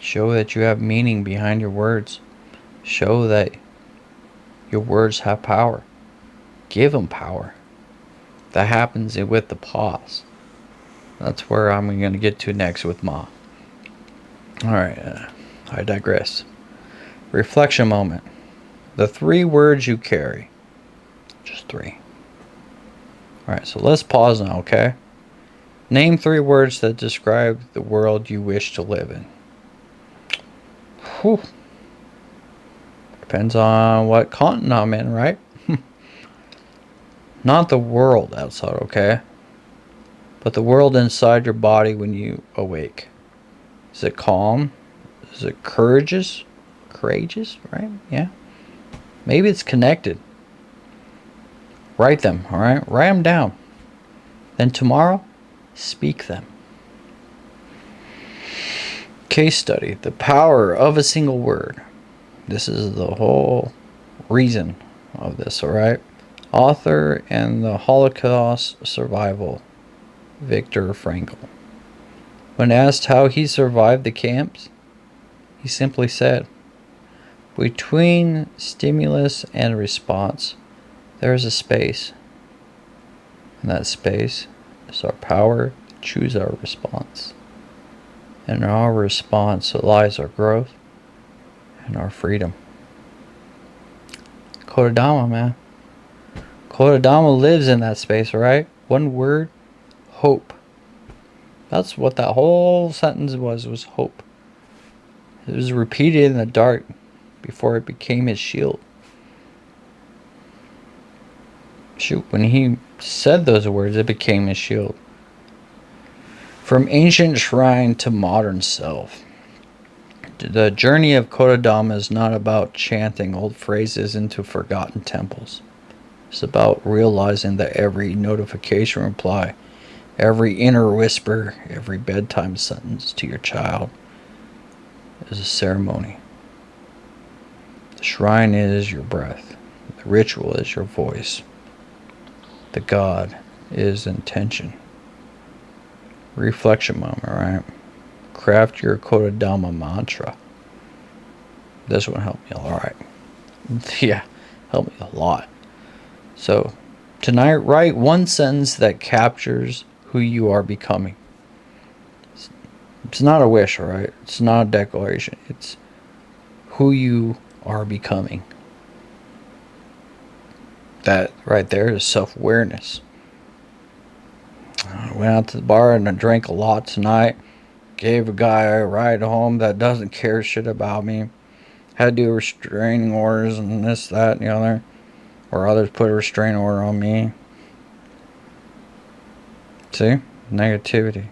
Show that you have meaning behind your words. Show that your words have power. Give them power. That happens with the pause. That's where I'm going to get to next with Ma. Alright, I digress. Reflection moment. The 3 words you carry. Just 3. Alright, so let's pause now, okay? Name 3 words that describe the world you wish to live in. Whew. Depends on what continent I'm in, right? Not the world outside, okay? But the world inside your body when you awake. Is it calm? Is it courageous? Courageous, right? Yeah. Maybe it's connected. Write them, alright? Write them down. Then tomorrow, speak them. Case study. The power of a single word. This is the whole reason of this, alright? Author and the Holocaust survival, Viktor Frankl. When asked how he survived the camps, he simply said, between stimulus and response, there is a space. And that space is our power to choose our response. And in our response lies our growth and our freedom. Kotodama, man. Kotodama lives in that space, right? One word, hope. That's what that whole sentence was hope. It was repeated in the dark before it became his shield. Shoot, when he said those words, it became his shield. From ancient shrine to modern self. The journey of Kotodama is not about chanting old phrases into forgotten temples. It's about realizing that every notification reply, every inner whisper, every bedtime sentence to your child is a ceremony. The shrine is your breath. The ritual is your voice. The God is intention. Reflection moment, right? Craft your Kotodama mantra. This one helped me a lot. Yeah, helped me a lot. So, tonight, write one sentence that captures who you are becoming. It's not a wish, alright? It's not a declaration. It's who you are becoming. That right there is self-awareness. I went out to the bar and I drank a lot tonight. Gave a guy a ride home that doesn't care shit about me. Had to do restraining orders and this, that, and the other. Or others put a restraining order on me. See? Negativity.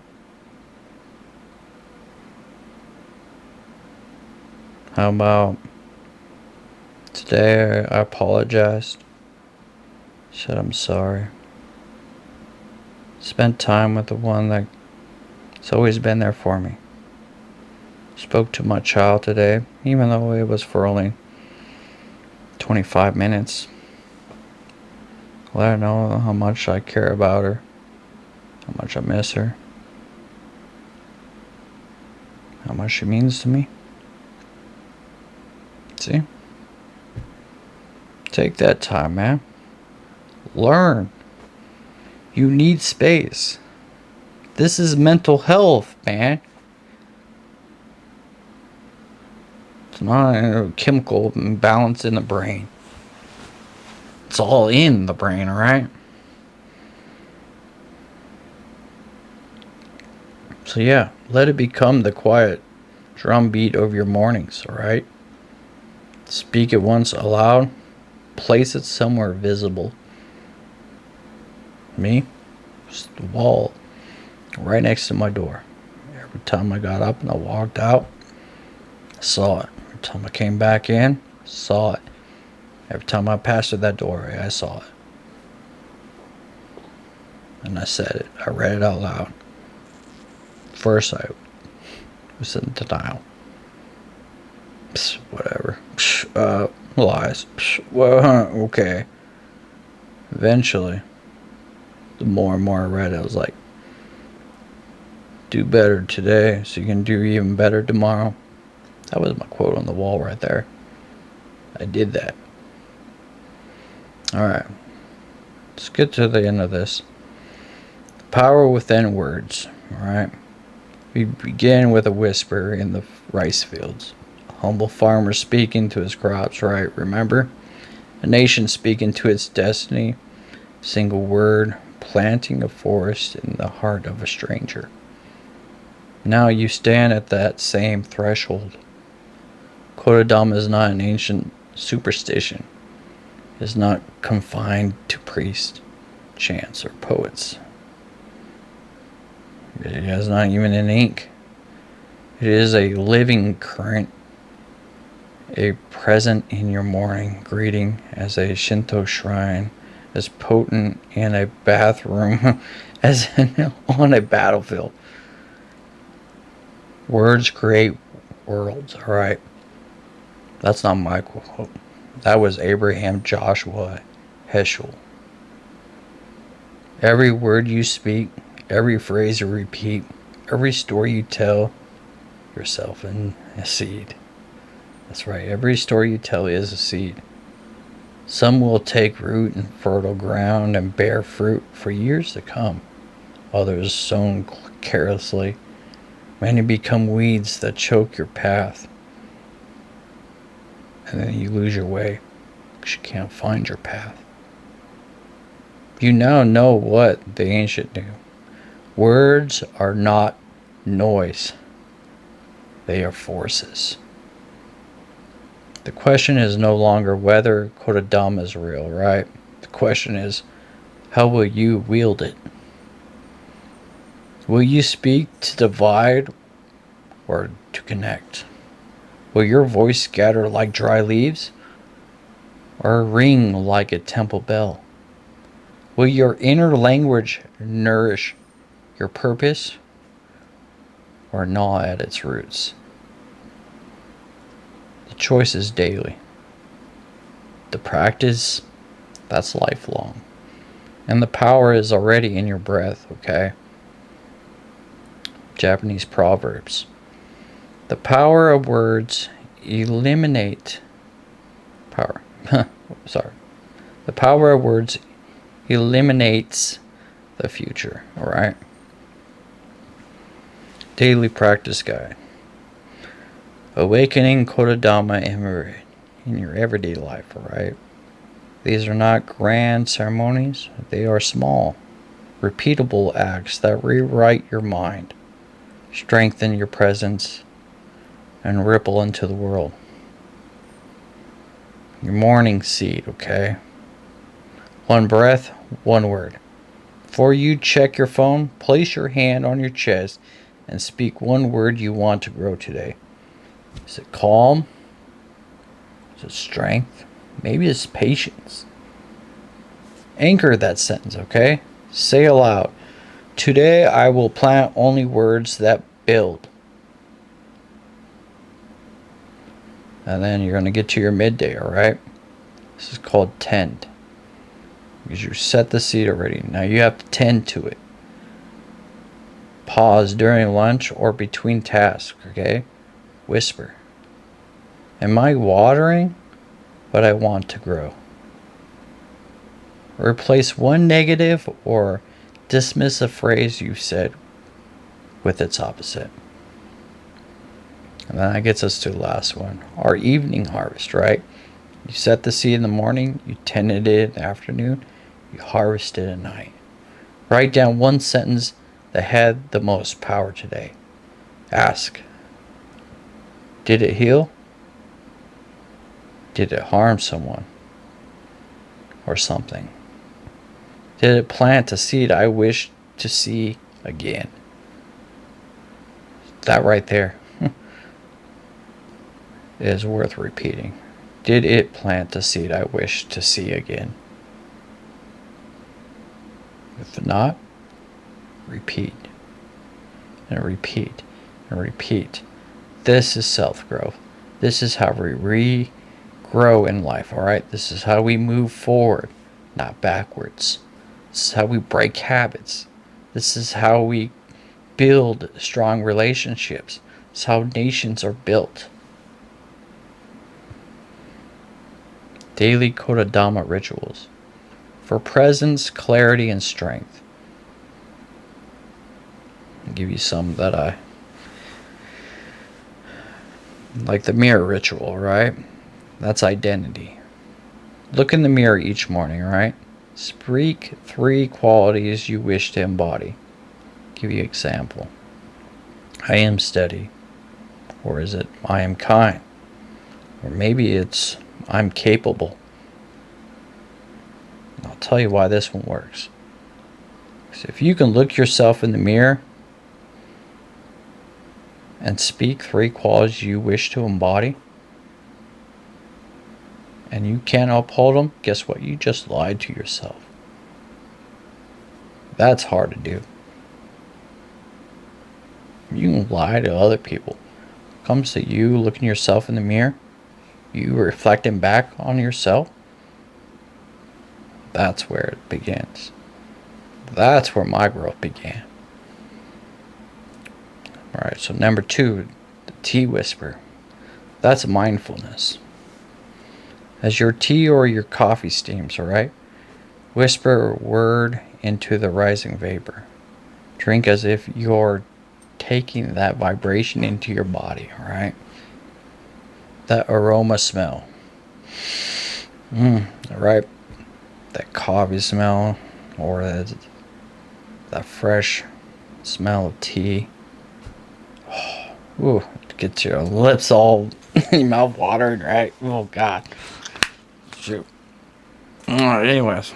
How about today I apologized. Said I'm sorry. Spent time with the one that's always been there for me. Spoke to my child today, even though it was for only 25 minutes. Let her know how much I care about her, how much I miss her, how much she means to me. See? Take that time, man. Learn. You need space. This is mental health, man. It's not a chemical imbalance in the brain. It's all in the brain, alright? So yeah, let it become the quiet drumbeat of your mornings, alright? Speak it once aloud. Place it somewhere visible. Me? Just the wall right next to my door. Every time I got up and I walked out, I saw it. Every time I came back in, I saw it. Every time I passed through that doorway, I saw it. And I said it. I read it out loud. First, I was in denial. Whatever. Lies. Well, okay. Eventually, the more and more I read it, I was like, do better today so you can do even better tomorrow. That was my quote on the wall right there. I did that. Alright. Let's get to the end of this. The power within words. Alright. We begin with a whisper in the rice fields. A humble farmer speaking to his crops, right? Remember? A nation speaking to its destiny. Single word. Planting a forest in the heart of a stranger. Now you stand at that same threshold. Kotodama is not an ancient superstition. It is not confined to priests, chants, or poets. It is not even in ink. It is a living current, a present in your morning greeting as a Shinto shrine, as potent in a bathroom as on a battlefield. Words create worlds, alright? That's not my quote. That was Abraham Joshua Heschel. Every word you speak, every phrase you repeat, every story you tell yourself in a seed. That's right, every story you tell is a seed. Some will take root in fertile ground and bear fruit for years to come. Others sown carelessly. Many become weeds that choke your path. And then you lose your way because you can't find your path. You now know what the ancient knew. Words are not noise, they are forces. The question is no longer whether Kotodama is real, right? The question is, how will you wield it? Will you speak to divide or to connect? Will your voice scatter like dry leaves or ring like a temple bell? Will your inner language nourish your purpose or gnaw at its roots? The choice is daily. The practice, that's lifelong. And the power is already in your breath, okay? Japanese proverbs. The power of words eliminate power. Sorry. The power of words eliminates the future, alright? Daily practice guide. Awakening Kotodama in your everyday life, alright? These are not grand ceremonies, they are small, repeatable acts that rewrite your mind, strengthen your presence, and ripple into the world. Your morning seed, okay? One breath, one word. Before you check your phone, place your hand on your chest and speak one word you want to grow today. Is it calm? Is it strength? Maybe it's patience. Anchor that sentence, okay? Say aloud, today I will plant only words that build. And then you're going to get to your midday, alright? This is called tend. Because you set the seed already. Now you have to tend to it. Pause during lunch or between tasks, okay? Whisper. Am I watering what I want to grow? Replace one negative or dismissive phrase you said with its opposite. And then that gets us to the last one. Our evening harvest, right? You set the seed in the morning, you tended it in the afternoon, you harvest it at night. Write down one sentence that had the most power today. Ask, did it heal? Did it harm someone or something? Did it plant a seed I wish to see again? That right there is worth repeating. Did it plant a seed I wish to see again? If not, repeat and repeat and repeat. This is self-growth. This is how we regrow in life, alright? This is how we move forward, not backwards. This is how we break habits. This is how we build strong relationships. This is how nations are built. Daily Kotodama rituals for presence, clarity, and strength. I'll give you some that I like. The mirror ritual, right? That's identity. Look in the mirror each morning, right? Speak 3 qualities you wish to embody. Give you an example. I am steady. Or is it I am kind? Or maybe it's I'm capable. I'll tell you why this one works. So if you can look yourself in the mirror and speak 3 qualities you wish to embody, and you can't uphold them, guess what? You just lied to yourself. That's hard to do. You can lie to other people. When it comes to you looking yourself in the mirror, you reflecting back on yourself, that's where it begins. That's where my growth began. Alright, so number 2, the tea whisper. That's mindfulness. As your tea or your coffee steams, alright? Whisper a word into the rising vapor. Drink as if you're taking that vibration into your body, alright? That aroma smell. Alright? That coffee smell, or that fresh smell of tea. Ooh, it gets your lips all your mouth watered, right? Oh God. Shoot. Alright, anyways.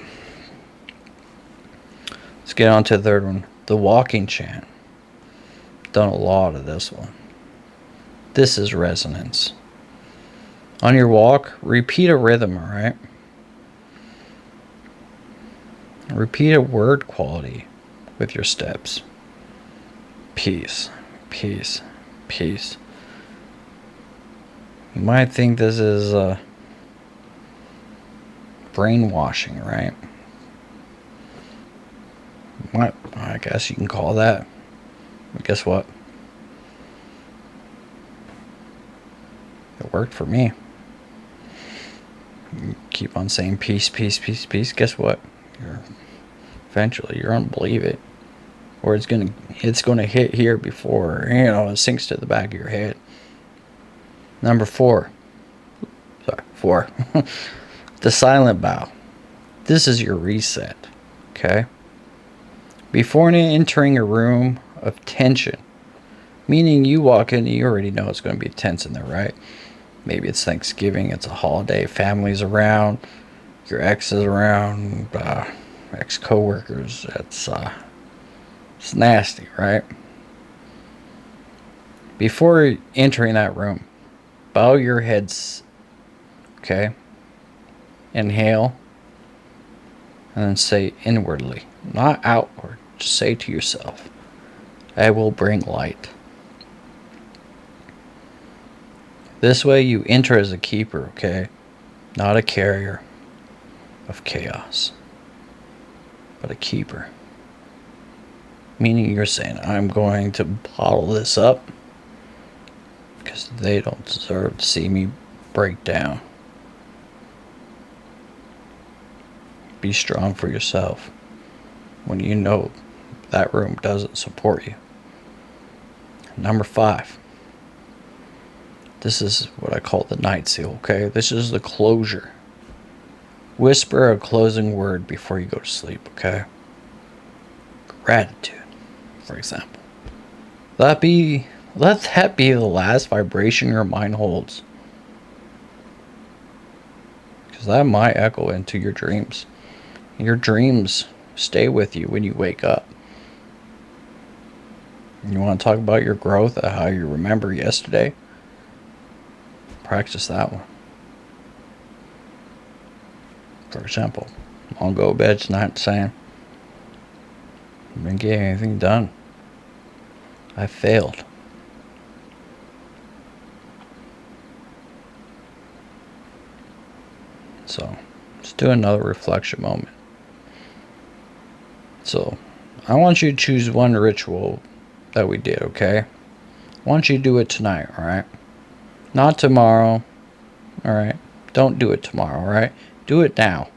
Let's get on to the third one. The walking chant. Done a lot of this one. This is resonance. On your walk, repeat a rhythm, alright? Repeat a word quality with your steps. Peace, peace, peace. You might think this is brainwashing, right? What? I guess you can call that. But guess what? It worked for me. You keep on saying peace, peace, peace, peace. Guess what? Eventually you're gonna believe it, or it's gonna hit here before it sinks to the back of your head. Number 4. Sorry, 4. The silent bow. This is your reset. Okay. Before entering a room of tension, meaning you walk in and you already know it's going to be tense in there, right? Maybe it's Thanksgiving, it's a holiday, family's around, your ex is around, ex-coworkers. It's nasty, right? Before entering that room, bow your heads, okay? Inhale, and then say inwardly, not outward. Just say to yourself, I will bring light. This way you enter as a keeper, okay? Not a carrier of chaos, but a keeper. Meaning you're saying, I'm going to bottle this up because they don't deserve to see me break down. Be strong for yourself when you know that room doesn't support you. Number 5. This is what I call the night seal, okay? This is the closure. Whisper a closing word before you go to sleep, okay? Gratitude, for example. Let that be the last vibration your mind holds. Because that might echo into your dreams. Your dreams stay with you when you wake up. You want to talk about your growth, how you remember yesterday? Practice that one. For example, I'll go to bed tonight saying, I didn't get anything done. I failed. So, let's do another reflection moment. So, I want you to choose one ritual that we did, okay? I want you to do it tonight, alright? Not tomorrow, alright? Don't do it tomorrow, alright? Do it now.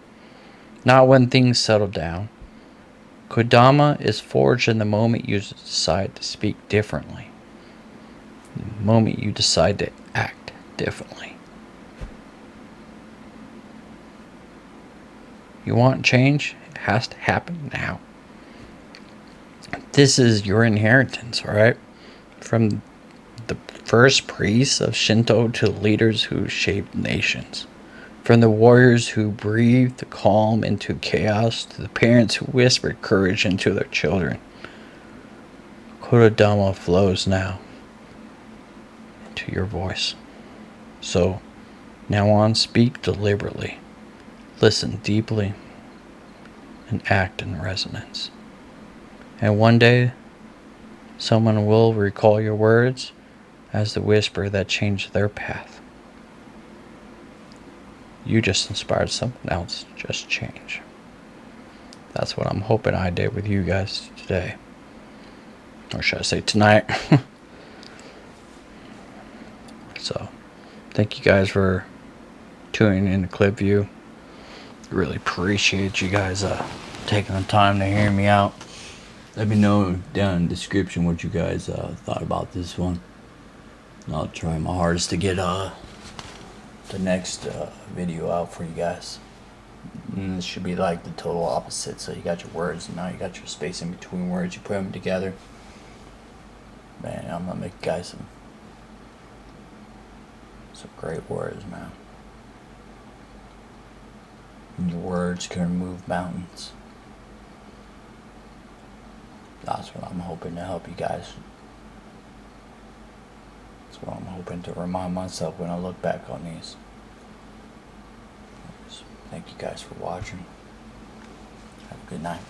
Not when things settle down. Kotodama is forged in the moment you decide to speak differently. The moment you decide to act differently. You want change? It has to happen now. This is your inheritance, alright? From the first priests of Shinto to the leaders who shaped nations. From the warriors who breathed the calm into chaos to the parents who whispered courage into their children. Kotodama flows now into your voice. So, now on, speak deliberately, listen deeply, and act in resonance. And one day, someone will recall your words as the whisper that changed their path. You just inspired someone else to just change. That's what I'm hoping I did with you guys today. Or should I say tonight? So, thank you guys for tuning in to Clip View. Really appreciate you guys taking the time to hear me out. Let me know down in the description what you guys thought about this one. And I'll try my hardest to get the next video out for you guys. And this should be like the total opposite. So you got your words, and now you got your space in between words. You put them together. Man, I'm gonna make you guys some great words, man. And your words can move mountains. That's what I'm hoping to help you guys. That's what I'm hoping to remind myself when I look back on these. Thank you guys for watching. Have a good night.